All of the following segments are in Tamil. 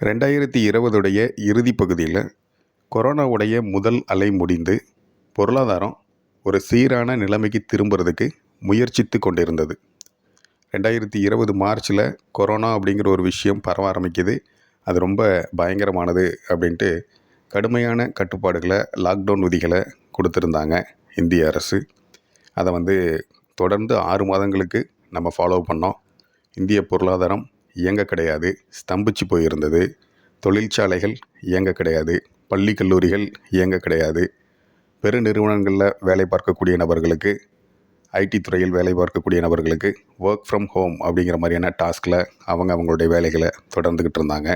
2020 இறுதி பகுதியில் கொரோனாவுடைய முதல் அலை முடிந்து பொருளாதாரம் ஒரு சீரான நிலைமைக்கு திரும்புறதுக்கு முயற்சித்து கொண்டிருந்தது. 2020 மார்ச்சில் கொரோனா அப்படிங்கிற ஒரு விஷயம் பரவ ஆரம்பிக்குது. அது ரொம்ப பயங்கரமானது அப்படின்ட்டு கடுமையான கட்டுப்பாடுகளை, லாக்டவுன் விதிகளை கொடுத்துருந்தாங்க இந்திய அரசு. அதை தொடர்ந்து 6 மாதங்களுக்கு நம்ம ஃபாலோ பண்ணோம். இந்திய பொருளாதாரம் இயங்க கிடையாது, ஸ்தம்பிச்சு போயிருந்தது. தொழிற்சாலைகள் இயங்க கிடையாது, பள்ளி கல்லூரிகள் இயங்க கிடையாது. பெருநிறுவனங்களில் வேலை பார்க்கக்கூடிய நபர்களுக்கு, ஐடி துறையில் வேலை பார்க்கக்கூடிய நபர்களுக்கு ஒர்க் ஃப்ரம் ஹோம் அப்படிங்கிற மாதிரியான டாஸ்கில் அவங்களுடைய வேலைகளை தொடர்ந்துக்கிட்டு இருந்தாங்க.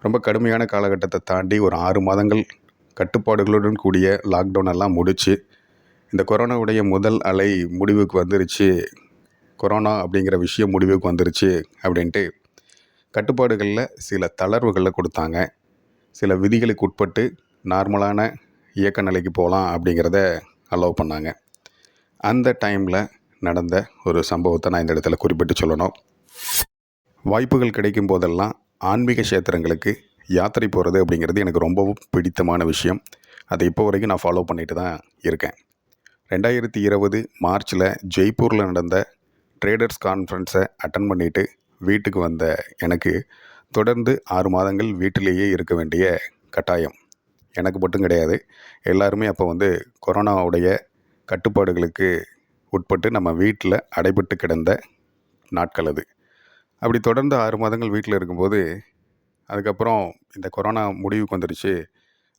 ரொம்ப கடுமையான காலகட்டத்தை தாண்டி ஒரு 6 மாதங்கள் கட்டுப்பாடுகளுடன் கூடிய லாக்டவுன் எல்லாம் முடித்து இந்த கொரோனாவுடைய முதல் அலை முடிவுக்கு வந்துருச்சு, கொரோனா அப்படிங்கிற விஷயம் முடிவுக்கு வந்துருச்சு அப்படின்ட்டு கட்டுப்பாடுகளில் சில தளர்வுகளை கொடுத்தாங்க. சில விதிகளுக்கு உட்பட்டு நார்மலான இயக்க நிலைக்கு போகலாம் அப்படிங்கிறத அலோவ் பண்ணாங்க. அந்த டைமில் நடந்த ஒரு சம்பவத்தை நான் இந்த இடத்துல குறிப்பிட்டு சொல்லணும். வாய்ப்புகள் கிடைக்கும் போதெல்லாம் ஆன்மீக கஷேத்திரங்களுக்கு யாத்திரை போகிறது அப்படிங்கிறது எனக்கு ரொம்பவும் பிடித்தமான விஷயம். அதை இப்போ வரைக்கும் நான் ஃபாலோ பண்ணிட்டு தான் இருக்கேன். 2020 மார்ச்சில் ஜெய்ப்பூரில் நடந்த ட்ரேடர்ஸ் கான்ஃபரன்ஸை அட்டன் பண்ணிவிட்டு வீட்டுக்கு வந்த எனக்கு தொடர்ந்து 6 மாதங்கள் வீட்டிலேயே இருக்க வேண்டிய கட்டாயம். எனக்கு மட்டும் கிடையாது, எல்லாருமே அப்போ கொரோனாவுடைய கட்டுப்பாடுகளுக்கு உட்பட்டு நம்ம வீட்டில் அடைபட்டு கிடந்த நாட்கள் அது. அப்படி தொடர்ந்து 6 மாதங்கள் வீட்டில் இருக்கும்போது அதுக்கப்புறம் இந்த கொரோனா முடிவுக்கு வந்துருச்சு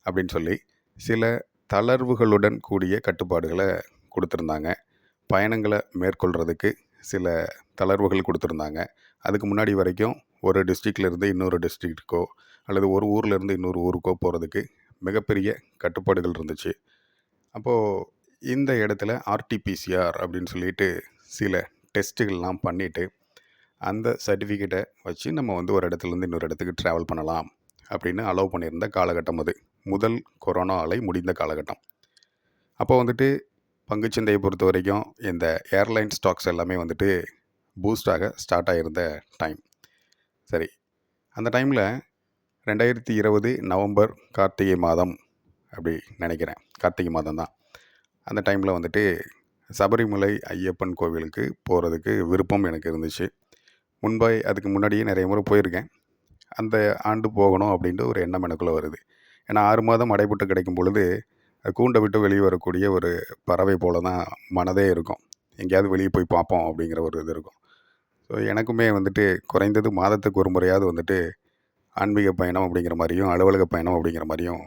அப்படின்னு சொல்லி சில தளர்வுகளுடன் கூடிய கட்டுப்பாடுகளை கொடுத்துருந்தாங்க. பயணங்களை மேற்கொள்கிறதுக்கு சில தளர்வுகள் கொடுத்துருந்தாங்க. அதுக்கு முன்னாடி வரைக்கும் ஒரு டிஸ்ட்ரிக்ட்லேருந்து இன்னொரு டிஸ்ட்ரிக்ட்டுக்கோ அல்லது ஒரு ஊர்லேருந்து இன்னொரு ஊருக்கோ போகிறதுக்கு மிகப்பெரிய கட்டுப்பாடுகள் இருந்துச்சு. அப்போது இந்த இடத்துல ஆர்டிபிசிஆர் அப்படின்னு சொல்லிட்டு சில டெஸ்ட்டுகள்லாம் பண்ணிவிட்டு அந்த சர்டிஃபிகேட்டை வச்சு நம்ம ஒரு இடத்துலேருந்து இன்னொரு இடத்துக்கு ட்ராவல் பண்ணலாம் அப்படின்னு அலோவ் பண்ணியிருந்த காலகட்டம் அது. முதல் கொரோனா அலை முடிந்த காலகட்டம். அப்போ பங்குச்சந்தையை பொறுத்த வரைக்கும் இந்த ஏர்லைன் ஸ்டாக்ஸ் எல்லாமே பூஸ்டாக ஸ்டார்ட் ஆகியிருந்த டைம். சரி, அந்த டைமில் 2020 நவம்பர் கார்த்திகை மாதம் அப்படி நினைக்கிறேன், கார்த்திகை மாதம் தான். அந்த டைமில் சபரிமலை ஐயப்பன் கோவிலுக்கு போகிறதுக்கு விருப்பம் எனக்கு இருந்துச்சு. அதுக்கு முன்னாடியே நிறைய முறை போயிருக்கேன். அந்த ஆண்டு போகணும் அப்படின்ட்டு ஒரு எண்ணம் எனக்குள்ளே வருது. ஏன்னா 6 மாதம் அடைபட்டு கிடைக்கும் பொழுது கூண்டை விட்டு வெளியே வரக்கூடிய ஒரு பறவை போல தான் மனதே இருக்கும். எங்கேயாவது வெளியே போய் பார்ப்போம் அப்படிங்கிற ஒரு இது இருக்கும். ஸோ எனக்குமே குறைந்தது மாதத்துக்கு ஒரு முறையாவது ஆன்மீக பயணம் அப்படிங்கிற மாதிரியும் அலுவலக பயணம் அப்படிங்கிற மாதிரியும்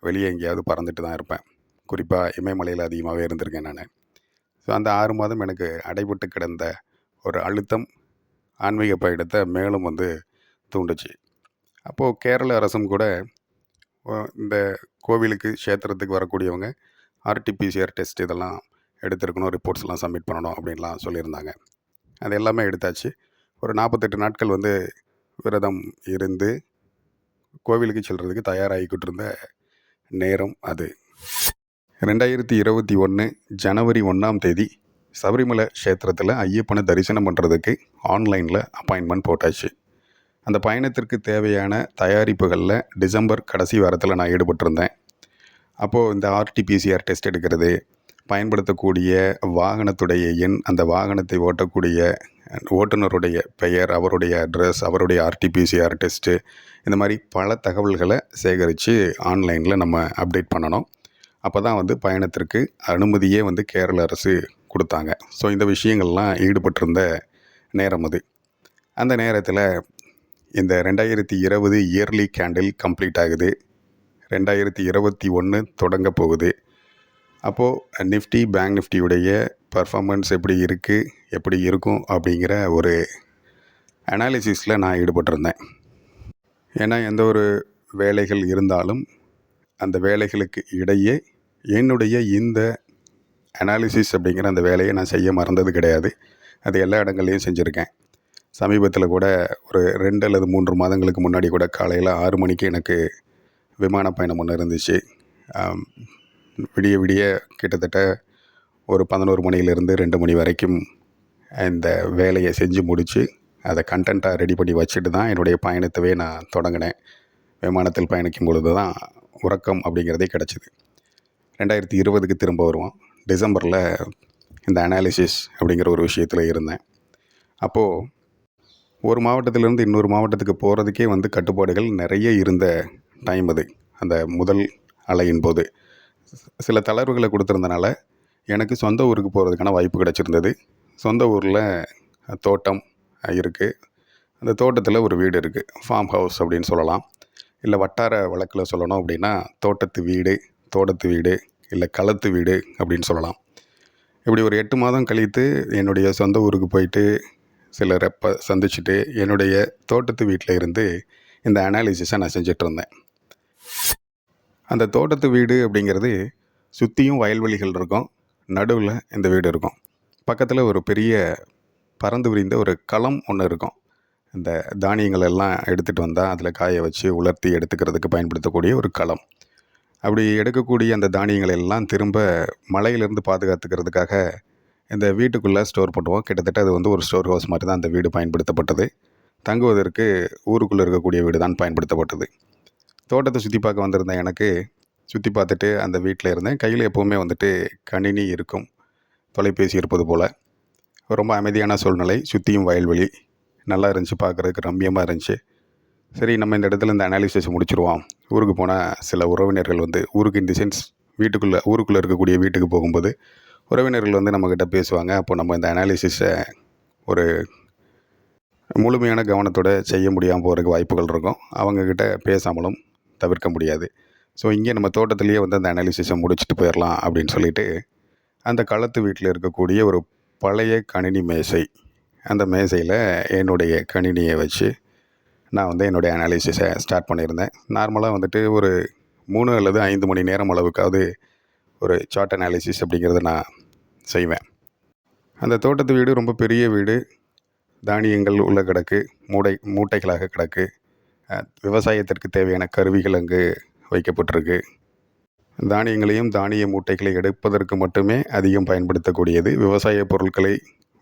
வெளியே எங்கேயாவது பறந்துட்டு தான் இருப்பேன். குறிப்பாக இமயமலையில் அதிகமாகவே இருந்திருக்கேன் நான். ஸோ அந்த 6 மாதம் எனக்கு அடைபட்டு கிடந்த ஒரு அழுத்தம் ஆன்மீக பயணத்தை மேலும் தூண்டுச்சு. அப்போது கேரள அரசும் கூட இந்த கோவிலுக்கு க்ஷேத்திரத்துக்கு வரக்கூடியவங்க ஆர்டிபிசிஆர் டெஸ்ட் இதெல்லாம் எடுத்துருக்கணும், ரிப்போர்ட்ஸ்லாம் சப்மிட் பண்ணணும் அப்படின்லாம் சொல்லியிருந்தாங்க. அது எல்லாமே எடுத்தாச்சு. ஒரு 48 நாட்கள் விரதம் இருந்து கோவிலுக்கு செல்கிறதுக்கு தயாராகிக்கிட்டு இருந்த நேரம் அது. 2021 ஜனவரி 1ஆம் தேதி சபரிமலை க்ஷேத்திரத்தில் ஐயப்பனை தரிசனம் பண்ணுறதுக்கு ஆன்லைனில் அப்பாயின்மெண்ட் போட்டாச்சு. அந்த பயணத்திற்கு தேவையான தயாரிப்புகளில் டிசம்பர் கடைசி வாரத்தில் நான் ஈடுபட்டிருந்தேன். அப்போது இந்த ஆர்டிபிசிஆர் டெஸ்ட் எடுக்கிறது, பயன்படுத்தக்கூடிய வாகனத்துடைய எண், அந்த வாகனத்தை ஓட்டக்கூடிய ஓட்டுநருடைய பெயர், அவருடைய அட்ரஸ், அவருடைய ஆர்டிபிசிஆர் டெஸ்ட்டு, இந்த மாதிரி பல தகவல்களை சேகரித்து ஆன்லைனில் நம்ம அப்டேட் பண்ணணும். அப்போ தான் பயணத்திற்கு அனுமதியே கேரள அரசு கொடுத்தாங்க. ஸோ இந்த விஷயங்கள்லாம் ஈடுபட்டிருந்த நேரம் அது. அந்த நேரத்தில் இந்த 2020 இயர்லி கேண்டில் கம்ப்ளீட் ஆகுது. 2021 தொடங்க போகுது. அப்போது நிஃப்டி, பேங்க் நிஃப்டியுடைய பர்ஃபார்மன்ஸ் எப்படி இருக்குது, எப்படி இருக்கும் அப்படிங்கிற ஒரு அனாலிசிஸில் நான் ஈடுபட்டிருந்தேன். ஏன்னா எந்த ஒரு வேலைகள் இருந்தாலும் அந்த வேலைகளுக்கு இடையே என்னுடைய இந்த அனாலிசிஸ் அப்படிங்கிற அந்த வேலையை நான் செய்ய மறந்தது கிடையாது. அது எல்லா இடங்கள்லையும் செஞ்சுருக்கேன். சமீபத்தில் கூட ஒரு 2 அல்லது 3 மாதங்களுக்கு முன்னாடி கூட காலையில் 6 மணிக்கு எனக்கு விமான பயணம் ஒன்று இருந்துச்சு. விடிய கிட்டத்தட்ட ஒரு 11 மணியிலிருந்து 2 மணி வரைக்கும் இந்த வேலையை செஞ்சு முடித்து அதை கண்டென்ட்டாக ரெடி பண்ணி வச்சுட்டு தான் என்னுடைய பயணத்தவே நான் தொடங்கினேன். விமானத்தில் பயணிக்கும் பொழுது தான் உறக்கம் அப்படிங்கிறதே கிடச்சிது. 2020க்கு திரும்ப வருவோம். டிசம்பரில் இந்த அனாலிசிஸ் அப்படிங்கிற ஒரு விஷயத்தில் இருந்தேன். அப்போது ஒரு மாவட்டத்திலேருந்து இன்னொரு மாவட்டத்துக்கு போகிறதுக்கே வந்து கட்டுப்பாடுகள் நிறைய இருந்த டைம் அது. அந்த முதல் அலையின் போது சில தளர்வுகளை கொடுத்துருந்தனால எனக்கு சொந்த ஊருக்கு போகிறதுக்கான வாய்ப்பு கிடச்சிருந்தது. சொந்த ஊரில் தோட்டம் இருக்குது. அந்த தோட்டத்தில் ஒரு வீடு இருக்குது. ஃபார்ம் ஹவுஸ் அப்படின்னு சொல்லலாம். இல்லை வட்டார வழக்கில் சொல்லணும் அப்படின்னா தோட்டத்து வீடு இல்லை களத்து வீடு அப்படின்னு சொல்லலாம். இப்படி ஒரு 8 மாதம் கழித்து என்னுடைய சொந்த ஊருக்கு போயிட்டு சில ரெப்பை சந்திச்சுட்டு என்னுடைய தோட்டத்து வீட்டில் இருந்து இந்த அனாலிசிஸை நான் செஞ்சிட்ருந்தேன். அந்த தோட்டத்து வீடு அப்படிங்கிறது சுற்றியும் வயல்வெளிகள் இருக்கும். நடுவில் இந்த வீடு இருக்கும். பக்கத்தில் ஒரு பெரிய பறந்து விரிந்த ஒரு களம் ஒன்று இருக்கும். இந்த தானியங்கள் எல்லாம் எடுத்துகிட்டு வந்தால் அதில் காய வச்சு உலர்த்தி எடுத்துக்கிறதுக்கு பயன்படுத்தக்கூடிய ஒரு களம். அப்படி எடுக்கக்கூடிய அந்த தானியங்களை எல்லாம் திரும்ப மழையிலேருந்து பாதுகாத்துக்கிறதுக்காக இந்த வீட்டுக்குள்ளே ஸ்டோர் பண்ணுவோம். கிட்டத்தட்ட அது வந்து ஒரு ஸ்டோர் ஹவுஸ் மாதிரி தான் அந்த வீடு பயன்படுத்தப்பட்டது. தங்குவதற்கு ஊருக்குள்ளே இருக்கக்கூடிய வீடு தான் பயன்படுத்தப்பட்டது. தோட்டத்தை சுற்றி பார்க்க வந்திருந்தேன். எனக்கு சுற்றி பார்த்துட்டு அந்த வீட்டில் இருந்தேன். கையில் எப்போவுமே வந்துட்டு கணினி இருக்கும், தொலைபேசி இருப்பது போல். ரொம்ப அமைதியான சூழ்நிலை, சுற்றியும் வயல்வெளி, நல்லா இருந்துச்சு, பார்க்குறதுக்கு ரம்மியமாக இருந்துச்சு. சரி, நம்ம இந்த இடத்துல இந்த அனாலிசிஸ் முடிச்சுருவோம். ஊருக்கு போனால் சில உறவினர்கள் வந்து ஊருக்கு இந்த சென்ஸ் ஊருக்குள்ளே இருக்கக்கூடிய வீட்டுக்கு போகும்போது உறவினர்கள் வந்து நம்மக்கிட்ட பேசுவாங்க. அப்போ நம்ம இந்த அனாலிசிஸை ஒரு முழுமையான கவனத்தோடு செய்ய முடியாமல் போகிறதுக்கு வாய்ப்புகள் இருக்கும். அவங்கக்கிட்ட பேசாமலும் தவிர்க்க முடியாது. ஸோ இங்கே நம்ம தோட்டத்திலேயே வந்து அந்த அனாலிசிஸை முடிச்சுட்டு போயிடலாம் அப்படின்னு சொல்லிட்டு அந்த களத்து வீட்டில் இருக்கக்கூடிய ஒரு பழைய கணினி மேசை, அந்த மேசையில் என்னுடைய கணினியை வச்சு நான் வந்து என்னுடைய அனாலிசிஸை ஸ்டார்ட் பண்ணியிருந்தேன். நார்மலாக வந்துட்டு ஒரு 3 அல்லது 5 மணி நேரம் அளவுக்காவது ஒரு சார்ட் அனாலிசிஸ் அப்படிங்கிறத நான் செய்வேன். அந்த தோட்டத்து வீடு ரொம்ப பெரிய வீடு. தானியங்கள் உள்ள கிடக்கு, மூட்டைகளாக கிடக்கு. விவசாயத்திற்கு தேவையான கருவிகள் அங்கு வைக்கப்பட்டிருக்கு. தானியங்களையும் தானிய மூட்டைகளை எடுப்பதற்கு மட்டுமே அதிகம் பயன்படுத்தக்கூடியது, விவசாய பொருட்களை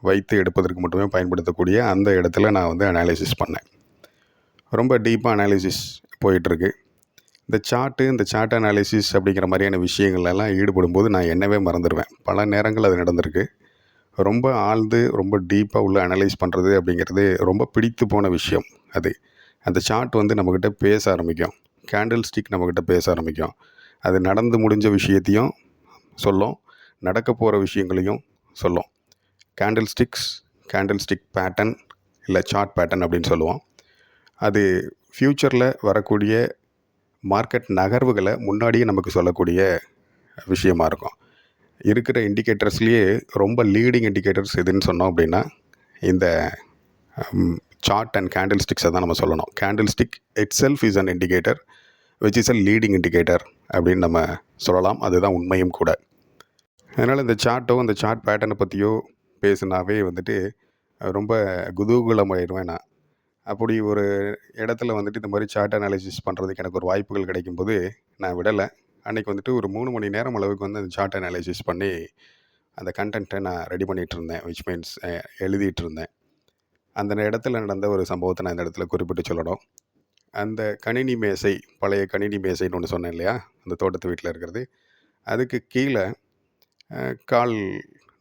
வைத்து எடுப்பதற்கு மட்டுமே பயன்படுத்தக்கூடிய அந்த இடத்துல நான் வந்து அனாலிசிஸ் பண்ணேன். ரொம்ப டீப்பாக அனாலிசிஸ் போயிட்டுருக்கு. இந்த சார்ட் அனாலிசிஸ் அப்படிங்கிற மாதிரியான விஷயங்கள்லாம் ஈடுபடும்போது நான் என்னவே மறந்துடுவேன். பல நேரங்கள் அது நடந்திருக்கு. ரொம்ப ஆழ்ந்து ரொம்ப டீப்பாக உள்ள அனலைஸ் பண்ணுறது அப்படிங்கிறது ரொம்ப பிடித்து போன விஷயம் அது. அந்த சார்ட் வந்து நம்மக்கிட்ட பேச ஆரம்பிக்கும். கேண்டில் ஸ்டிக் நம்மக்கிட்ட பேச ஆரம்பிக்கும். அது நடந்து முடிஞ்ச விஷயத்தையும் சொல்லும், நடக்க போகிற விஷயங்களையும் சொல்லும். கேண்டில் ஸ்டிக் பேட்டர்ன் இல்லை சார்ட் பேட்டர்ன் அப்படின்னு சொல்லுவோம். அது ஃப்யூச்சரில் வரக்கூடிய மார்க்கெட் நகர்வுகளை முன்னாடியே நமக்கு சொல்லக்கூடிய விஷயமா இருக்கும். இருக்கிற இண்டிகேட்டர்ஸ்லேயே ரொம்ப லீடிங் இண்டிகேட்டர்ஸ் எதுன்னு சொன்னோம் அப்படின்னா இந்த சார்ட் அண்ட் கேண்டில் ஸ்டிக்ஸை தான் நம்ம சொல்லணும். Candle stick it self is an indicator which is a leading indicator அப்படின்னு நம்ம சொல்லலாம். அதுதான் உண்மையும் கூட. அதனால் இந்த அந்த சார்ட் பேட்டர்னை பற்றியோ பேசுனாவே வந்துட்டு ரொம்ப குதூகலமாயிடுவேன் நான். அப்படி ஒரு இடத்துல வந்துட்டு இந்த மாதிரி சார்ட் அனாலிசிஸ் பண்ணுறதுக்கு எனக்கு ஒரு வாய்ப்புகள் கிடைக்கும்போது நான் விடலை. அன்றைக்கி வந்துட்டு ஒரு 3 மணி நேரம் அளவுக்கு வந்து அந்த சார்ட் அனாலிசிஸ் பண்ணி அந்த கண்டென்ட்டை நான் ரெடி பண்ணிகிட்டு இருந்தேன். விச் மீன்ஸ் எழுதிட்டு இருந்தேன். அந்த இடத்துல நடந்த ஒரு சம்பவத்தை நான் இந்த இடத்துல குறிப்பிட்டு சொல்லணும். அந்த கணினி மேசை, பழைய கணினி மேசைன்னு ஒன்று சொன்னேன் இல்லையா, அந்த தோட்டத்து வீட்டில் இருக்கிறது, அதுக்கு கீழே கால்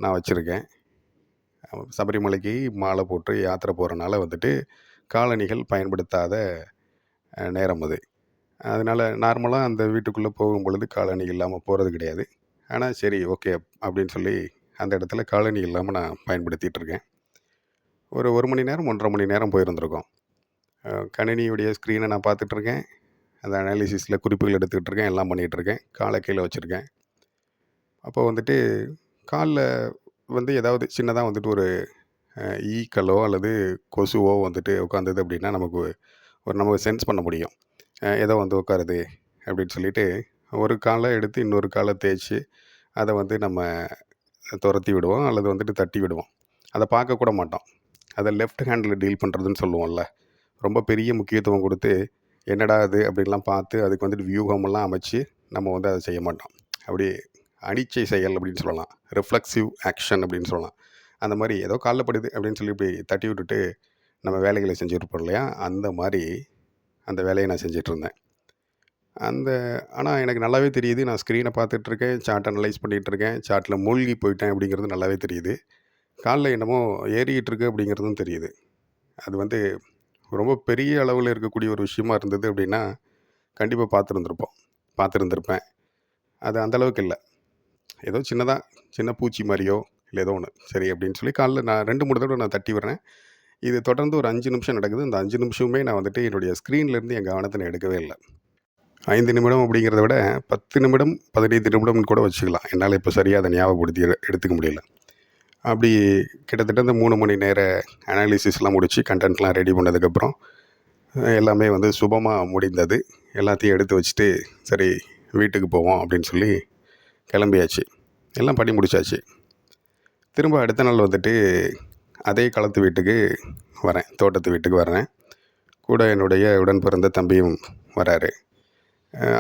நான் வச்சுருக்கேன். சபரிமலைக்கு மாலை போட்டு யாத்திரை போகிறனால வந்துட்டு காலணிகள் பயன்படுத்தாத நேரம் அது. அதனால் நார்மலாக அந்த வீட்டுக்குள்ளே போகும் பொழுது காலணி இல்லாமல் போகிறது கிடையாது. ஆனால் சரி ஓகே அப்படின்னு சொல்லி அந்த இடத்துல காலணி இல்லாமல் நான் பயன்படுத்திகிட்ருக்கேன். ஒரு 1 மணி நேரம் 1.5 மணி நேரம் போயிருந்திருக்கோம். கணினியுடைய ஸ்க்ரீனை நான் பார்த்துட்ருக்கேன். அந்த அனாலிசிஸில் குறிப்புகள் எடுத்துக்கிட்டு இருக்கேன், எல்லாம் பண்ணிகிட்ருக்கேன். காலை கீழே வச்சுருக்கேன். அப்போ வந்துட்டு காலில் வந்து ஏதாவது சின்னதாக வந்துட்டு ஒரு ஈக்களோ அல்லது கொசுவோ வந்துட்டு உட்காந்தது அப்படின்னா நமக்கு சென்ஸ் பண்ண முடியும். ஏதோ வந்து உட்காருது அப்படின்னு சொல்லிட்டு ஒரு காலை எடுத்து இன்னொரு காலை தேய்ச்சி அதை வந்து நம்ம துரத்தி விடுவோம் அல்லது வந்துட்டு தட்டி விடுவோம். அதை பார்க்கக்கூட மாட்டோம். அதை லெஃப்ட் ஹேண்டில் டீல் பண்ணுறதுன்னு சொல்லுவோம்ல. ரொம்ப பெரிய முக்கியத்துவம் கொடுத்து என்னடா அது அப்படின்லாம் பார்த்து அதுக்கு வந்துட்டு வியூகமெல்லாம் அமைச்சு நம்ம வந்து அதை செய்ய மாட்டோம். அப்படி அனிச்சை செயல் அப்படின்னு சொல்லலாம், ரிஃப்ளெக்சிவ் ஆக்ஷன் அப்படின்னு சொல்லலாம். அந்த மாதிரி ஏதோ காலைல படுது அப்படின்னு சொல்லி இப்படி தட்டி விட்டுட்டு நம்ம வேலைகளை செஞ்சுருப்போம் இல்லையா, அந்த மாதிரி அந்த வேலையை நான் செஞ்சிட்ருந்தேன். அந்த ஆனால் எனக்கு நல்லாவே தெரியுது, நான் ஸ்க்ரீனை பார்த்துட்ருக்கேன், சார்ட் அனலைஸ் பண்ணிகிட்ருக்கேன், சார்ட்டில் மூழ்கி போயிட்டேன் அப்படிங்கிறது நல்லாவே தெரியுது. காலில் என்னமோ ஏறிக்கிட்டு இருக்கு அப்படிங்கிறதும் தெரியுது. அது வந்து ரொம்ப பெரிய அளவில் இருக்கக்கூடிய ஒரு விஷயமா இருந்தது அப்படின்னா கண்டிப்பாக பார்த்துருந்துருப்பேன். அது அந்த அளவுக்கு இல்லை, ஏதோ சின்ன பூச்சி மாதிரியோ இல்லை ஏதோ ஒன்று சரி அப்படின்னு சொல்லி காலைல நான் 2-3 தடவை நான் தட்டி விடுறேன். இது தொடர்ந்து ஒரு 5 நிமிஷம் நடக்குது. அந்த 5 நிமிஷமுமே நான் வந்துட்டு என்னுடைய ஸ்க்ரீன்லேருந்து என் கவனத்தை நான் எடுக்கவே இல்லை. 5 நிமிடம் அப்படிங்கிறத விட 10 நிமிடம் 15 நிமிடம்னு கூட வச்சுக்கலாம். என்னால் இப்போ சரியாக அதை ஞாபகப்படுத்தி எடுத்துக்க முடியல. அப்படி கிட்டத்தட்ட இந்த 3 மணி நேர அனாலிசிஸ்லாம் முடித்து கண்டென்ட்லாம் ரெடி பண்ணதுக்கப்புறம் எல்லாமே வந்து சுபமாக முடிந்தது. எல்லாத்தையும் எடுத்து வச்சுட்டு சரி வீட்டுக்கு போவோம் அப்படின்னு சொல்லி கிளம்பியாச்சு. எல்லாம் பண்ணி முடிச்சாச்சு. திரும்ப அடுத்த நாள் வந்துட்டு அதே களத்து வீட்டுக்கு வரேன், தோட்டத்து வீட்டுக்கு வர்றேன். கூட என்னுடைய உடன் பிறந்த தம்பியும் வராரு.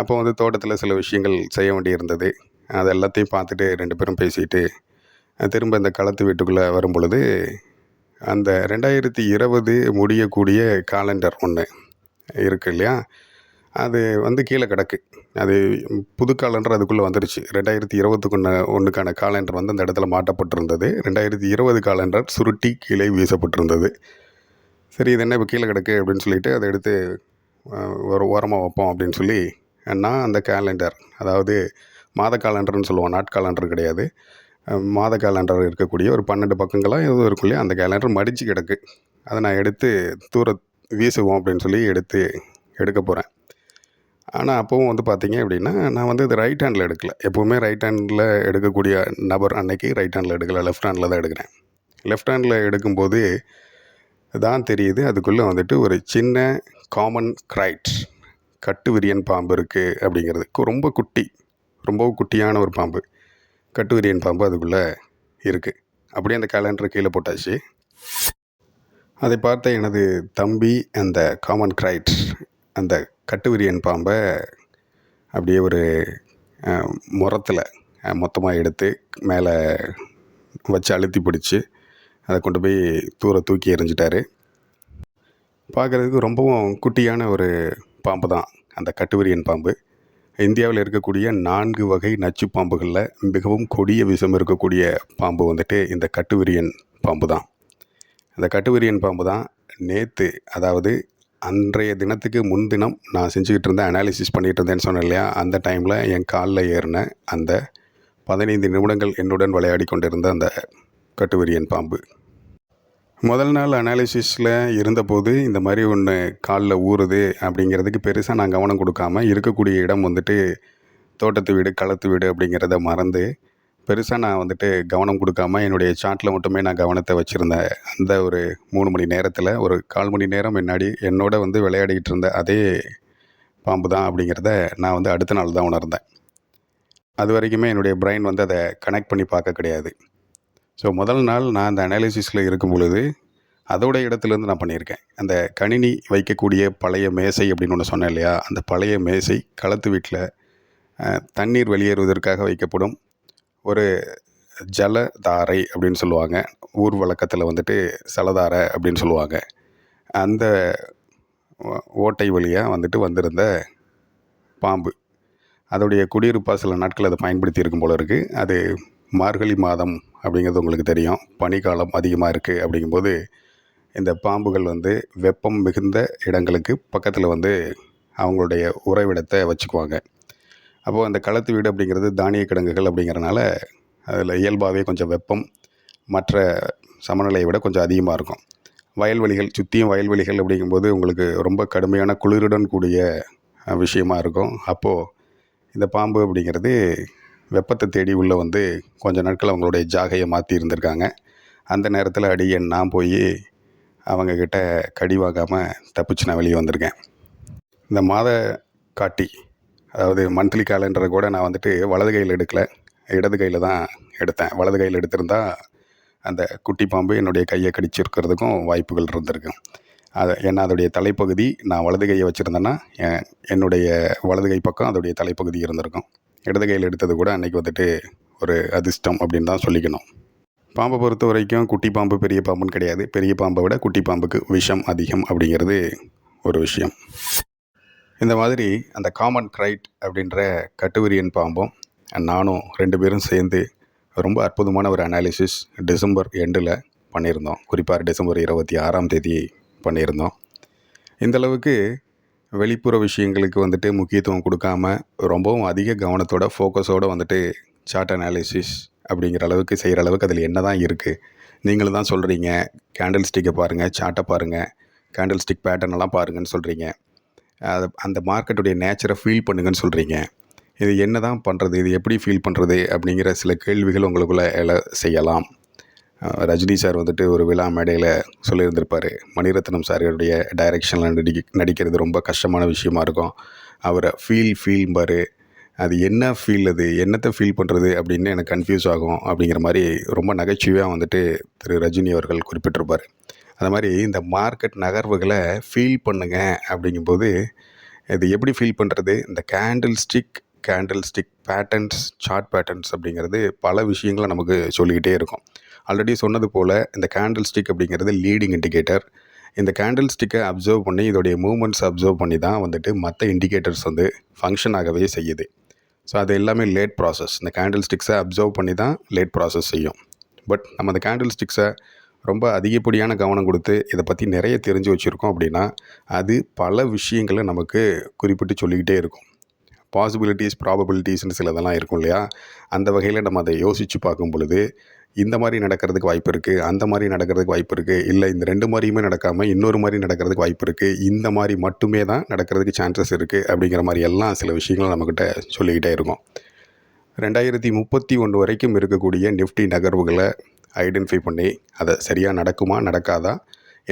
அப்போ வந்து தோட்டத்தில் சில விஷயங்கள் செய்ய வேண்டியிருந்தது. அது எல்லாத்தையும் பார்த்துட்டு 2 பேரும் பேசிட்டு திரும்ப இந்த களத்து வீட்டுக்குள்ளே வரும் பொழுது அந்த 2020 முடியக்கூடிய காலண்டர் ஒன்று இருக்குது இல்லையா, அது வந்து கீழே கிடக்கு. அது புது காலண்டர் அதுக்குள்ளே வந்துருச்சு. 2021க்கான காலண்டர் வந்து அந்த இடத்துல மாட்டப்பட்டிருந்தது. 2020 காலண்டர் சுருட்டி கீழே வீசப்பட்டிருந்தது. சரி இது என்ன இப்போ கீழே கிடக்கு அப்படின்னு சொல்லிட்டு அதை எடுத்து ஒரு ஓரமாக வைப்போம் அப்படின்னு சொல்லி நான் அந்த கேலண்டர், அதாவது மாத காலண்டர்னு சொல்லுவோம், நாட்காலண்டர் கிடையாது, மாத காலண்டர் இருக்கக்கூடிய ஒரு 12 பக்கங்களாக எதுவும் இருக்கும் இல்லையா, அந்த கேலண்டர் மடித்து கிடக்கு. அதை நான் எடுத்து தூர வீசுவோம் அப்படின்னு சொல்லி எடுக்க போகிறேன். ஆனால் அப்போவும் வந்து பார்த்திங்க அப்படின்னா நான் வந்து இது ரைட் ஹேண்டில் எடுக்கலை. எப்போவுமே ரைட் ஹேண்டில் எடுக்கக்கூடிய நபர் அன்னைக்கு ரைட் ஹேண்டில் எடுக்கலை, லெஃப்ட் ஹேண்டில் தான் எடுக்கிறேன். லெஃப்ட் ஹேண்டில் எடுக்கும்போது தான் தெரியுது அதுக்குள்ளே வந்துட்டு ஒரு சின்ன காமன் கிரைட் கட்டு விரியன் பாம்பு இருக்குது அப்படிங்கிறது. ரொம்பவும் குட்டியான ஒரு பாம்பு, கட்டு விரியன் பாம்பு அதுக்குள்ளே இருக்குது. அப்படியே அந்த கேலண்டரை கீழே போட்டாச்சு. அதை பார்த்த எனது தம்பி அந்த காமன் கிரைட், அந்த கட்டுவிரியன் பாம்பை அப்படியே ஒரு முறத்தில் மொத்தமாக எடுத்து மேலே வச்சு அழுத்தி பிடிச்சி அதை கொண்டு போய் தூக்கி எறிஞ்சிட்டாரு. பார்க்குறதுக்கு ரொம்பவும் குட்டியான ஒரு பாம்பு தான் அந்த கட்டுவிரியன் பாம்பு. இந்தியாவில் இருக்கக்கூடிய 4 வகை நச்சு பாம்புகளில் மிகவும் கொடிய விஷம் இருக்கக்கூடிய பாம்பு வந்துட்டு இந்த கட்டுவிரியன் பாம்பு தான். அந்த கட்டுவிரியன் பாம்பு தான் நேற்று, அதாவது அன்றைய தினத்துக்கு முன்தினம் நான் செஞ்சுக்கிட்டு இருந்தேன், அனாலிசிஸ் பண்ணிகிட்டு இருந்தேன்னு சொன்னேன் இல்லையா, அந்த டைமில் என் காலில் ஏறின அந்த 15 நிமிடங்கள் என்னுடன் விளையாடி கொண்டிருந்த அந்த கட்டுவிரியன் பாம்பு. முதல் நாள் அனாலிசிஸில் இருந்தபோது இந்த மாதிரி ஒன்று காலில் ஊறுது அப்படிங்கிறதுக்கு பெருசாக நான் கவனம் கொடுக்காம, இருக்கக்கூடிய இடம் வந்துட்டு தோட்டத்து வீடு, களத்து வீடு அப்படிங்கிறத மறந்து பெருசாக நான் வந்துட்டு கவனம் கொடுக்காம என்னுடைய சார்ட்டில் மட்டுமே நான் கவனத்தை வச்சுருந்தேன். அந்த ஒரு 3 மணி நேரத்தில் ஒரு 1/4 மணி நேரம் முன்னாடி என்னோட வந்து விளையாடிக்கிட்டு இருந்த அதே பாம்பு தான் அப்படிங்கிறத நான் வந்து அடுத்த நாள் தான் உணர்ந்தேன். அது வரைக்குமே என்னுடைய பிரெயின் வந்து அதை கனெக்ட் பண்ணி பார்க்க கிடையாது. ஸோ முதல் நாள் நான் அந்த அனாலிசிஸில் இருக்கும் பொழுது அதோட இடத்துலேருந்து நான் பண்ணியிருக்கேன். அந்த கணினி வைக்கக்கூடிய பழைய மேசை அப்படின்னு ஒன்று சொன்னேன் இல்லையா, அந்த பழைய மேசை களத்து வீட்டில் தண்ணீர் வெளியேறுவதற்காக வைக்கப்படும் ஒரு ஜலதாரை அப்படின்னு சொல்லுவாங்க. ஊர் வழக்கத்தில் வந்துட்டு சலதாரை அப்படின்னு சொல்லுவாங்க. அந்த ஓட்டை வழியாக வந்துட்டு வந்திருந்த பாம்பு, அதோடைய குடியிருப்பாக சில நாட்கள் அதை பயன்படுத்தி இருக்கும் போல இருக்குது. அது மார்கழி மாதம் அப்படிங்கிறது உங்களுக்கு தெரியும், பனிக்காலம் அதிகமாக இருக்குது. அப்படிங்கும்போது இந்த பாம்புகள் வந்து வெப்பம் மிகுந்த இடங்களுக்கு பக்கத்தில் வந்து அவங்களுடைய உறைவிடத்தை வச்சுக்குவாங்க. அப்போது அந்த களத்து வீடு அப்படிங்கிறது தானிய கிடங்குகள் அப்படிங்கிறனால அதில் இயல்பாகவே கொஞ்சம் வெப்பம் மற்ற சமநிலையை விட கொஞ்சம் அதிகமாக இருக்கும். வயல்வெளிகள், சுற்றியும் வயல்வெளிகள் அப்படிங்கும்போது உங்களுக்கு ரொம்ப கடுமையான குளிருடன் கூடிய விஷயமாக இருக்கும். அப்போது இந்த பாம்பு அப்படிங்கிறது வெப்பத்தை தேடி உள்ளே வந்து கொஞ்ச நாட்கள் அவங்களுடைய ஜாகையை மாற்றி இருந்திருக்காங்க. அந்த நேரத்தில் அடியேன் நான் போய் அவங்கக்கிட்ட கடி வாங்காமல் தப்பிச்சு நான் வெளியே வந்திருக்கேன். இந்த மாத காட்டி, அதாவது மந்த்லி கேலண்டரை கூட நான் வந்துட்டு வலது கையில் எடுக்கலை, இடது கையில் தான் எடுத்தேன். வலது கையில் எடுத்திருந்தால் அந்த குட்டி பாம்பு என்னுடைய கையை கடிச்சிருக்கிறதுக்கும் வாய்ப்புகள் இருந்திருக்கும். ஏன்னா அதோடைய தலைப்பகுதி நான் வலது கையை வச்சுருந்தேன்னா என்னுடைய வலது கை பக்கம் அதோடைய தலைப்பகுதி இருந்திருக்கும். இடது கையில் எடுத்தது கூட அன்றைக்கி வந்துட்டு ஒரு அதிர்ஷ்டம் அப்படின்னு தான் சொல்லிக்கணும். பாம்பை பொறுத்த வரைக்கும் குட்டி பாம்பு பெரிய பாம்புன்னு கிடையாது. பெரிய பாம்பை விட குட்டி பாம்புக்கு விஷம் அதிகம் அப்படிங்கிறது ஒரு விஷயம். இந்த மாதிரி அந்த காமன் க்ரைட் அப்படின்ற கட்டுவிரியன் பாம்பும் நானும் 2 பேரும் சேர்ந்து ரொம்ப அற்புதமான ஒரு அனாலிசிஸ் டிசம்பர் எண்டில் பண்ணியிருந்தோம். குறிப்பாக டிசம்பர் 26ஆம் தேதி பண்ணியிருந்தோம். இந்தளவுக்கு வெளிப்புற விஷயங்களுக்கு வந்துட்டு முக்கியத்துவம் கொடுக்காம ரொம்பவும் அதிக கவனத்தோட ஃபோக்கஸோடு வந்துட்டு சார்ட் அனாலிசிஸ் அப்படிங்கிற அளவுக்கு செய்கிற அளவுக்கு அதில் என்ன தான் இருக்குது. நீங்களும் தான் சொல்கிறீங்க, கேண்டில் ஸ்டிக்கை பாருங்கள், சார்ட்டை பாருங்கள், கேண்டில் ஸ்டிக் பேட்டர்னெல்லாம் பாருங்கன்னு சொல்கிறீங்க. அந்த மார்க்கெட்டுடைய நேச்சரை ஃபீல் பண்ணுங்கன்னு சொல்கிறீங்க. இது என்ன தான் பண்ணுறது, இது எப்படி ஃபீல் பண்ணுறது அப்படிங்கிற சில கேள்விகள் உங்களுக்குள்ளே செய்யலாம். ரஜினி சார் வந்துட்டு ஒரு விழா மேடையில் சொல்லியிருந்திருப்பார், மணிரத்னம் சாருடைய டைரெக்ஷனில் நடிக்கிறது ரொம்ப கஷ்டமான விஷயமா இருக்கும். அவரை ஃபீல்பார். அது என்ன ஃபீல், அது என்னத்தை ஃபீல் பண்ணுறது அப்படின்னு எனக்கு கன்ஃபியூஸ் ஆகும் அப்படிங்கிற மாதிரி ரொம்ப நகைச்சுவையாக வந்துட்டு திரு ரஜினி அவர்கள் குறிப்பிட்டிருப்பார். அந்த மாதிரி இந்த மார்க்கெட் நகர்வுகளை ஃபீல் பண்ணுங்க அப்படிங்கும்போது இது எப்படி ஃபீல் பண்ணுறது? இந்த candlestick patterns, chart patterns அப்படிங்கிறது பல விஷயங்களை நமக்கு சொல்லிக்கிட்டே இருக்கும். ஆல்ரெடி சொன்னது போல் இந்த கேண்டில் ஸ்டிக் அப்படிங்கிறது லீடிங் இண்டிகேட்டர். இந்த கேண்டில் ஸ்டிக்கை அப்சர்வ் பண்ணி இதோடைய மூமெண்ட்ஸ் அப்சர்வ் பண்ணி தான் வந்துட்டு மற்ற இண்டிகேட்டர்ஸ் வந்து ஃபங்க்ஷன் ஆகவே செய்யுது. ஸோ அது எல்லாமே லேட் ப்ராசஸ். இந்த கேண்டில் ஸ்டிக்ஸை அப்சர்வ் பண்ணி தான் லேட் ப்ராசஸ் செய்யும். பட் நம்ம அந்த கேண்டில் ஸ்டிக்ஸை ரொம்ப அதிகப்படியான கவனம் கொடுத்து இதை பற்றி நிறைய தெரிஞ்சு வச்சுருக்கோம் அப்படின்னா அது பல விஷயங்களை நமக்கு குறிப்பிட்டு சொல்லிக்கிட்டே இருக்கும். பாசிபிலிட்டிஸ், ப்ராபபிலிட்டிஸ்னு சிலதெல்லாம் இருக்கும் இல்லையா? அந்த வகையில் நம்ம அதை யோசித்து பார்க்கும் பொழுது இந்த மாதிரி நடக்கிறதுக்கு வாய்ப்பு இருக்குது, அந்த மாதிரி நடக்கிறதுக்கு வாய்ப்பு இருக்குது, இல்லை இந்த 2 மாதிரியுமே நடக்காமல் இன்னொரு மாதிரி நடக்கிறதுக்கு வாய்ப்பு இருக்குது, இந்த மாதிரி மட்டுமே தான் நடக்கிறதுக்கு சான்சஸ் இருக்குது அப்படிங்கிற மாதிரி எல்லாம் சில விஷயங்களும் நம்மக்கிட்ட சொல்லிக்கிட்டே இருக்கும். 2031 வரைக்கும் இருக்கக்கூடிய நிஃப்டி நகர்வுகளை ஐடென்டிஃபை பண்ணி அதை சரியாக நடக்குமா நடக்காதா,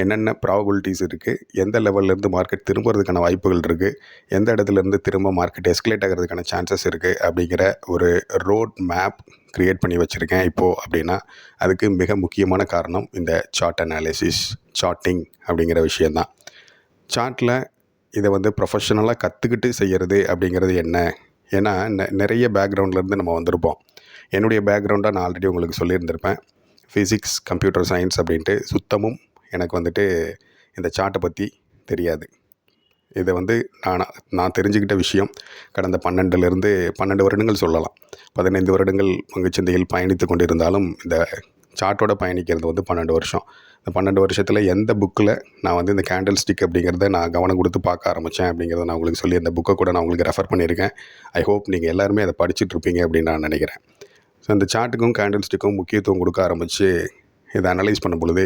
என்னென்ன ப்ராபபிலிட்டிஸ் இருக்குது, எந்த லெவல்லேருந்து மார்க்கெட் திரும்புறதுக்கான வாய்ப்புகள் இருக்குது, எந்த இடத்துலேருந்து திரும்ப மார்க்கெட் எஸ்கலேட் ஆகிறதுக்கான சான்சஸ் இருக்குது அப்படிங்கிற ஒரு ரோட் மேப் க்ரியேட் பண்ணி வச்சுருக்கேன் இப்போது. அப்படின்னா அதுக்கு மிக முக்கியமான காரணம் இந்த சார்ட் அனாலிசிஸ், சார்ட்டிங் அப்படிங்கிற விஷயந்தான். சார்ட்டில் இதை வந்து ப்ரொஃபஷனலாக கற்றுக்கிட்டு செய்கிறது அப்படிங்கிறது என்ன? ஏன்னா நிறைய பேக்ரவுண்ட்லேருந்து நம்ம வந்திருப்போம். என்னுடைய பேக்ரவுண்டாக நான் ஆல்ரெடி உங்களுக்கு சொல்லியிருந்திருப்பேன். ஃபிசிக்ஸ், கம்ப்யூட்டர் சயின்ஸ் அப்படின்ட்டு சுத்தமும் எனக்கு வந்துட்டு இந்த சார்ட்டை பற்றி தெரியாது. இதை வந்து நான் தெரிஞ்சுக்கிட்ட விஷயம் கடந்த 12 வருடங்கள் சொல்லலாம். 15 வருடங்கள் பங்குச்சந்தையில் பயணித்து கொண்டிருந்தாலும் இந்த சார்ட்டோட பயணிக்கிறது வந்து 12 வருஷம். இந்த 12 வருஷத்தில் எந்த புக்கில் நான் வந்து இந்த கேண்டில் ஸ்டிக் அப்படிங்கிறத நான் கவனம் கொடுத்து பார்க்க ஆரம்பித்தேன் அப்படிங்கிறத நான் உங்களுக்கு சொல்லி அந்த புக்கை கூட நான் உங்களுக்கு ரெஃபர் பண்ணியிருக்கேன். ஐ ஹோப் நீங்கள் எல்லாருமே அதை படிச்சுட்ருப்பீங்க அப்படின்னு நான் நினைக்கிறேன். ஸோ இந்த சார்ட்டுக்கும் கேண்டில் ஸ்டிக்கும் முக்கியத்துவம் கொடுக்க ஆரம்பித்து இதை அனலைஸ் பண்ணும் பொழுது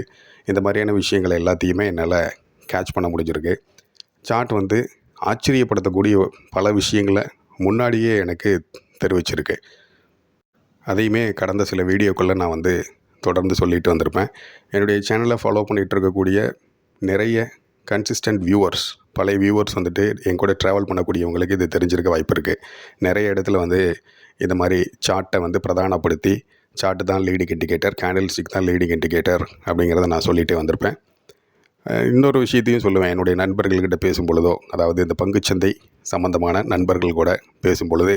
இந்த மாதிரியான விஷயங்களை எல்லாத்தையுமே என்னால் கேட்ச் பண்ண முடிஞ்சிருக்கு. சார்ட் வந்து ஆச்சரியப்படுத்தக்கூடிய பல விஷயங்களை முன்னாடியே எனக்கு தெரிவிச்சிருக்கு. அதையுமே கடந்த சில வீடியோக்களில் நான் வந்து தொடர்ந்து சொல்லிட்டு வந்திருப்பேன். என்னுடைய சேனலை ஃபாலோ பண்ணிகிட்டு இருக்கக்கூடிய நிறைய கன்சிஸ்டன்ட் வியூவர்ஸ், பழைய வியூவர்ஸ் வந்துட்டு என் கூட ட்ராவல் பண்ணக்கூடியவங்களுக்கு இது தெரிஞ்சிருக்க வாய்ப்பு இருக்குது. நிறைய இடத்துல வந்து இந்த மாதிரி சார்ட்டை வந்து பிரதானப்படுத்தி சார்ட்டு தான் லீடிங் இண்டிகேட்டர், கேண்டில் ஸ்டிக் தான் லீடிங் இண்டிகேட்டர் அப்படிங்கிறத நான் சொல்லிகிட்டே வந்திருப்பேன். இன்னொரு விஷயத்தையும் சொல்லுவேன். என்னுடைய நண்பர்கள்கிட்ட பேசும் பொழுதோ, அதாவது இந்த பங்குச்சந்தை சம்மந்தமான நண்பர்கள் கூட பேசும் பொழுது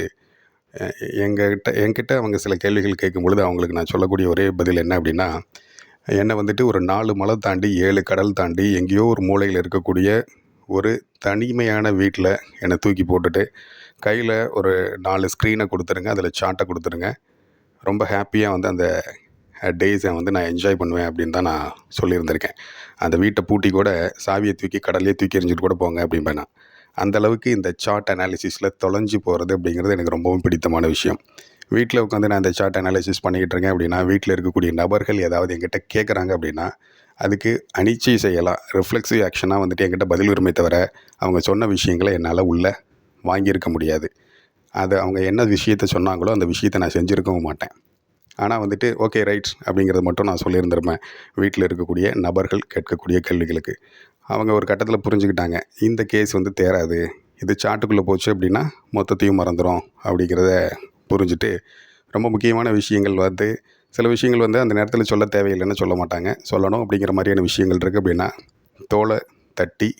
என்கிட்ட அவங்க சில கேள்விகள் கேட்கும் பொழுது அவங்களுக்கு நான் சொல்லக்கூடிய ஒரே பதில் என்ன அப்படின்னா, என்னை வந்துட்டு ஒரு 4 மலை தாண்டி 7 கடல் தாண்டி எங்கேயோ ஒரு மூலையில் இருக்கக்கூடிய ஒரு தனிமையான வீட்டில் என்னை தூக்கி போட்டுட்டு கையில் ஒரு 4 ஸ்க்ரீனை கொடுத்துருங்க, அதில் சார்ட்டை கொடுத்துருங்க, ரொம்ப ஹாப்பியாக வந்து அந்த டேஸை வந்து நான் என்ஜாய் பண்ணுவேன் அப்படின்னு தான் நான் சொல்லியிருந்திருக்கேன். அந்த வீட்டை பூட்டி கூட சாவியை தூக்கி கடல்லையே தூக்கி எறிஞ்சிட்டு கூட போங்க அப்படின்பேன் நான். அந்தளவுக்கு இந்த சார்ட் அனாலிசிஸில் தொலைஞ்சு போகிறது அப்படிங்கிறது எனக்கு ரொம்பவும் பிடித்தமான விஷயம். வீட்டில் உட்காந்து நான் இந்த சார்ட் அனாலிசிஸ் பண்ணிக்கிட்டு இருக்கேன் அப்படின்னா வீட்டில் இருக்கக்கூடிய நபர்கள் ஏதாவது என்கிட்ட கேட்குறாங்க அப்படின்னா அதுக்கு அனிச்சை செய்யலாம், ரிஃப்ளெக்ஸிவ் ஆக்ஷனாக வந்துட்டு என்கிட்ட பதில் உரிமை தவிர அவங்க சொன்ன விஷயங்களை என்னால் உள்ளே வாங்கியிருக்க முடியாது. அது அவங்க என்ன விஷயத்தை சொன்னாங்களோ அந்த விஷயத்தை நான் செஞ்சுருக்கவும் மாட்டேன். ஆனால் வந்துட்டு ஓகே ரைட் அப்படிங்கிறது மட்டும் நான் சொல்லியிருந்திருப்பேன் வீட்டில் இருக்கக்கூடிய நபர்கள் கேட்கக்கூடிய கேள்விகளுக்கு. அவங்க ஒரு கட்டத்தில் புரிஞ்சுக்கிட்டாங்க, இந்த கேஸ் வந்து தேராது, இது சார்ட்டுக்குள்ளே போச்சு அப்படின்னா மொத்தத்தையும் மறந்துடும் அப்படிங்கிறத புரிஞ்சுட்டு ரொம்ப முக்கியமான விஷயங்கள் வந்து சில விஷயங்கள் வந்து அந்த நேரத்தில் சொல்ல தேவையில்லைன்னு சொல்ல மாட்டாங்க. சொல்லணும் அப்படிங்கிற மாதிரியான விஷயங்கள் இருக்குது அப்படின்னா தோலை தட்டி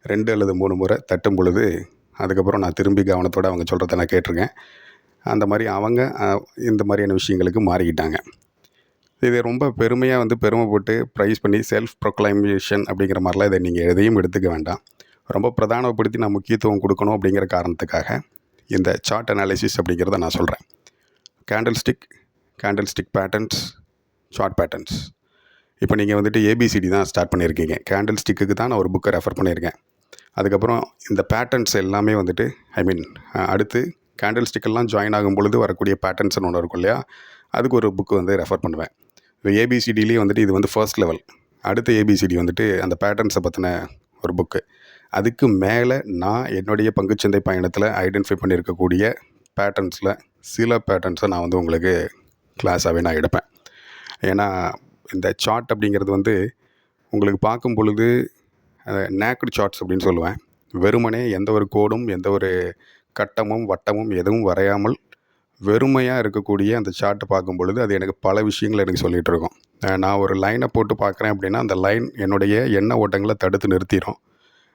2 அல்லது 3 முறை தட்டும் பொழுது அதுக்கப்புறம் நான் திரும்பி கவனத்தோடு அவங்க சொல்கிறத நான் கேட்டிருக்கேன். அந்த மாதிரி அவங்க இந்த மாதிரியான விஷயங்களுக்கு மாறிக்கிட்டாங்க. இது ரொம்ப பெருமையாக வந்து பெருமைப்பட்டு ப்ரைஸ் பண்ணி செல்ஃப் ப்ரொக்ளைமேஷன் அப்படிங்கிற மாதிரிலாம் இதை நீங்கள் எதையும் எடுத்துக்க வேண்டாம். ரொம்ப பிரதானப்படுத்தி நான் முக்கியத்துவம் கொடுக்கணும் அப்படிங்கிற காரணத்துக்காக இந்த சார்ட் அனாலிசிஸ் அப்படிங்கிறத நான் சொல்கிறேன். Candlestick patterns, chart patterns. இப்போ நீங்கள் வந்துட்டு ஏபிசிடி தான் ஸ்டார்ட் பண்ணியிருக்கீங்க. கேண்டில்ஸ்டிக்கு தான் நான் ஒரு புக்கை ரெஃபர் பண்ணியிருக்கேன். அதுக்கப்புறம் இந்த பேட்டர்ன்ஸ் எல்லாமே வந்துட்டு அடுத்து கேண்டில்ஸ்டிக்கெல்லாம் ஜாயின் ஆகும் பொழுது வரக்கூடிய பேட்டர்ன்ஸ்னு ஒன்று இருக்கும் இல்லையா, அதுக்கு ஒரு புக்கு வந்து ரெஃபர் பண்ணுவேன். இப்போ ஏபிசிடிலேயே வந்துட்டு இது வந்து ஃபர்ஸ்ட் லெவல். அடுத்த ஏபிசிடி வந்துட்டு அந்த பேட்டர்ன்ஸை பற்றின ஒரு புக்கு. அதுக்கு மேலே நான் என்னுடைய பங்குச்சந்தை பயணத்தில் ஐடென்டிஃபை பண்ணியிருக்கக்கூடிய பேட்டர்ன்ஸில் சில பேட்டர்ன்ஸை நான் வந்து உங்களுக்கு கிளாஸாகவே நான் எடுப்பேன். ஏன்னா இந்த சார்ட் அப்படிங்கிறது வந்து உங்களுக்கு பார்க்கும் பொழுது நேக்கட் சார்ட்ஸ் அப்படின்னு சொல்லுவேன். வெறுமனே எந்த ஒரு கோடும் எந்த ஒரு கட்டமும் வட்டமும் எதுவும் வரையாமல் வெறுமையாக இருக்கக்கூடிய அந்த சார்ட்டை பார்க்கும் பொழுது அது எனக்கு பல விஷயங்கள் எனக்கு சொல்லிகிட்டு இருக்கும். நான் ஒரு லைனை போட்டு பார்க்குறேன் அப்படின்னா அந்த லைன் என்னுடைய எண்ண ஓட்டங்களை தடுத்து நிறுத்திடும்.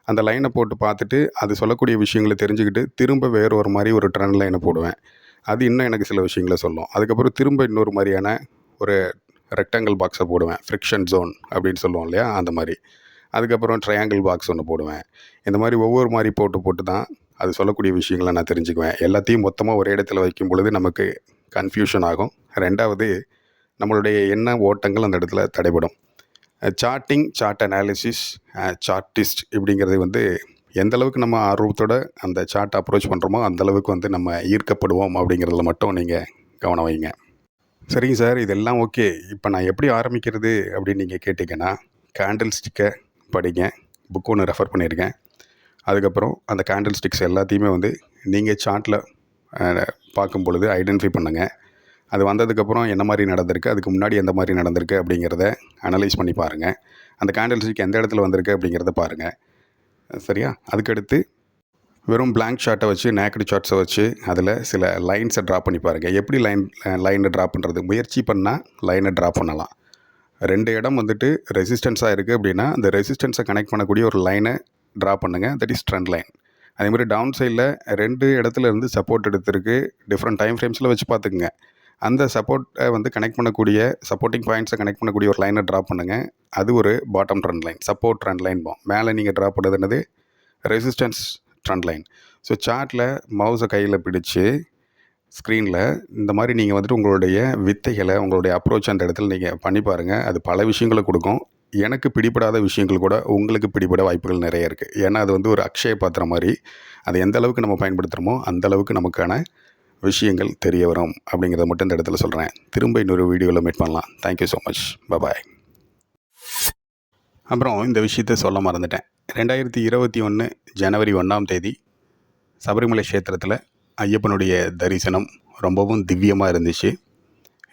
அந்த லைனை போட்டு பார்த்துட்டு அது சொல்லக்கூடிய விஷயங்களை தெரிஞ்சுக்கிட்டு திரும்ப வேறு ஒரு மாதிரி ஒரு ட்ரெண்ட் லைனை போடுவேன். அது இன்னும் எனக்கு சில விஷயங்களை சொல்லும். அதுக்கப்புறம் திரும்ப இன்னொரு மாதிரியான ஒரு ரெக்டாங்கிள் பாக்ஸை போடுவேன். ஃப்ரிக்ஷன் ஜோன் அப்படின்னு சொல்லுவோம் இல்லையா, அந்த மாதிரி. அதுக்கப்புறம் ட்ரையாங்கிள் பாக்ஸ் ஒன்று போடுவேன். இந்த மாதிரி ஒவ்வொரு மாதிரி போட்டு தான் அது சொல்லக்கூடிய விஷயங்களை நான் தெரிஞ்சுக்குவேன். எல்லாத்தையும் மொத்தமாக ஒரே இடத்துல வைக்கும் பொழுது நமக்கு கன்ஃபியூஷன் ஆகும். ரெண்டாவது, நம்மளுடைய எண்ண ஓட்டங்கள் அந்த இடத்துல தடைபடும். சார்ட் அனாலிசிஸ், சார்ட்டிஸ்ட் இப்படிங்கிறது வந்து எந்தளவுக்கு நம்ம ஆர்வத்தோட அந்த சார்ட்டை அப்ரோச் பண்ணுறோமோ அந்தளவுக்கு வந்து நம்ம ஈர்க்கப்படுவோம் அப்படிங்கிறதுல மட்டும் நீங்கள் கவனம் வைங்க. சரிங்க சார், இதெல்லாம் ஓகே. இப்போ நான் எப்படி ஆரம்பிக்கிறது அப்படின்னு நீங்கள் கேட்டிங்கன்னா, கேண்டில்ஸ்டிக்கை படிங்க. புக் ஒன்று ரெஃபர் பண்ணியிருக்கேன். அதுக்கப்புறம் அந்த கேண்டில்ஸ்டிக்ஸ் எல்லாத்தையுமே வந்து நீங்கள் சார்ட்டில் பார்க்கும் பொழுது ஐடென்டிஃபை பண்ணுங்கள். அது வந்ததுக்கப்புறம் என்ன மாதிரி நடந்திருக்கு, அதுக்கு முன்னாடி எந்த மாதிரி நடந்திருக்கு அப்படிங்கிறத அனலைஸ் பண்ணி பாருங்கள். அந்த கேண்டில்ஸ்டிக் எந்த இடத்துல வந்திருக்கு அப்படிங்கிறத பாருங்கள். சரியா? அதுக்கடுத்து வெறும் பிளாங்க் ஷார்ட்டை வச்சு, நேக்கட் சார்ட்ஸை வச்சு அதில் சில லைன்ஸை ட்ரா பண்ணி பாருங்கள். எப்படி லைனை ட்ரா பண்ணுறது? முயற்சி பண்ணால் லைனை ட்ரா பண்ணலாம். 2 இடம் வந்துட்டு ரெசிஸ்டன்ஸாக இருக்குது அப்படின்னா அந்த ரெசிஸ்டன்ஸை கனெக்ட் பண்ணக்கூடிய ஒரு லைனை ட்ரா பண்ணுங்கள். That is trend line. அதேமாதிரி டவுன் சைடில் 2 இடத்துல இருந்து சப்போர்ட் எடுத்திருக்கு. டிஃப்ரெண்ட் டைம் ஃப்ரேம்ஸில் வச்சு பார்த்துக்குங்க. அந்த சப்போர்ட்டை வந்து கனெக்ட் பண்ணக்கூடிய சப்போர்ட்டிங் பாயிண்ட்ஸை கனெக்ட் பண்ணக்கூடிய ஒரு லைனை ட்ரா பண்ணுங்கள். அது ஒரு bottom trend line, support trend line போம். மேலே நீங்கள் ட்ரா பண்ணது என்னது? Resistance trend line. ஸோ சார்ட்டில் மவுஸை கையில் பிடிச்சி ஸ்க்ரீனில் இந்த மாதிரி நீங்கள் வந்துட்டு உங்களுடைய வித்தைகளை, உங்களுடைய அப்ரோச் அந்த இடத்துல நீங்கள் பண்ணி பாருங்கள். அது பல விஷயங்களை கொடுக்கும். எனக்கு பிடிபடாத விஷயங்கள் கூட உங்களுக்கு பிடிபட வாய்ப்புகள் நிறைய இருக்குது. ஏன்னா அது வந்து ஒரு அக்ஷய பாத்திரம் மாதிரி. அதை எந்த அளவுக்கு நம்ம பயன்படுத்துகிறோமோ அந்த அளவுக்கு நமக்கான விஷயங்கள் தெரிய வரும் அப்படிங்கிறத மட்டும் இந்த இடத்துல சொல்கிறேன். திரும்ப இன்னொரு வீடியோவில் மீட் பண்ணலாம். Thank you so much. பாய். அப்புறம் இந்த விஷயத்த சொல்ல மறந்துட்டேன். 2021 ஜனவரி 1ஆம் தேதி சபரிமலை க்ஷேத்திரத்தில் ஐயப்பனுடைய தரிசனம் ரொம்பவும் திவ்யமாக இருந்துச்சு.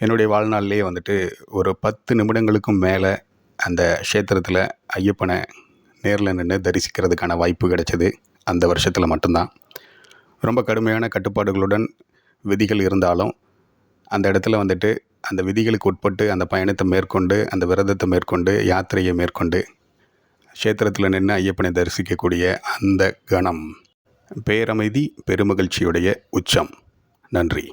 என்னுடைய வாழ்நாள்லேயே வந்துட்டு ஒரு 10 நிமிடங்களுக்கும் மேலே அந்த க்ஷேத்திரத்தில் ஐயப்பனை நேரில் நின்று தரிசிக்கிறதுக்கான வாய்ப்பு கிடைச்சது அந்த வருஷத்தில் மட்டும்தான். ரொம்ப கடுமையான கட்டுப்பாடுகளுடன் விதிகள் இருந்தாலும் அந்த இடத்துல வந்துட்டு அந்த விதிகளுக்கு உட்பட்டு அந்த பயணத்தை மேற்கொண்டு, அந்த விரதத்தை மேற்கொண்டு, யாத்திரையை மேற்கொண்டு க்ஷேத்திரத்தில் நின்று ஐயப்பனை தரிசிக்கக்கூடிய அந்த கணம் பேரமைதி, பெருமகிழ்ச்சியுடைய உச்சம். நன்றி.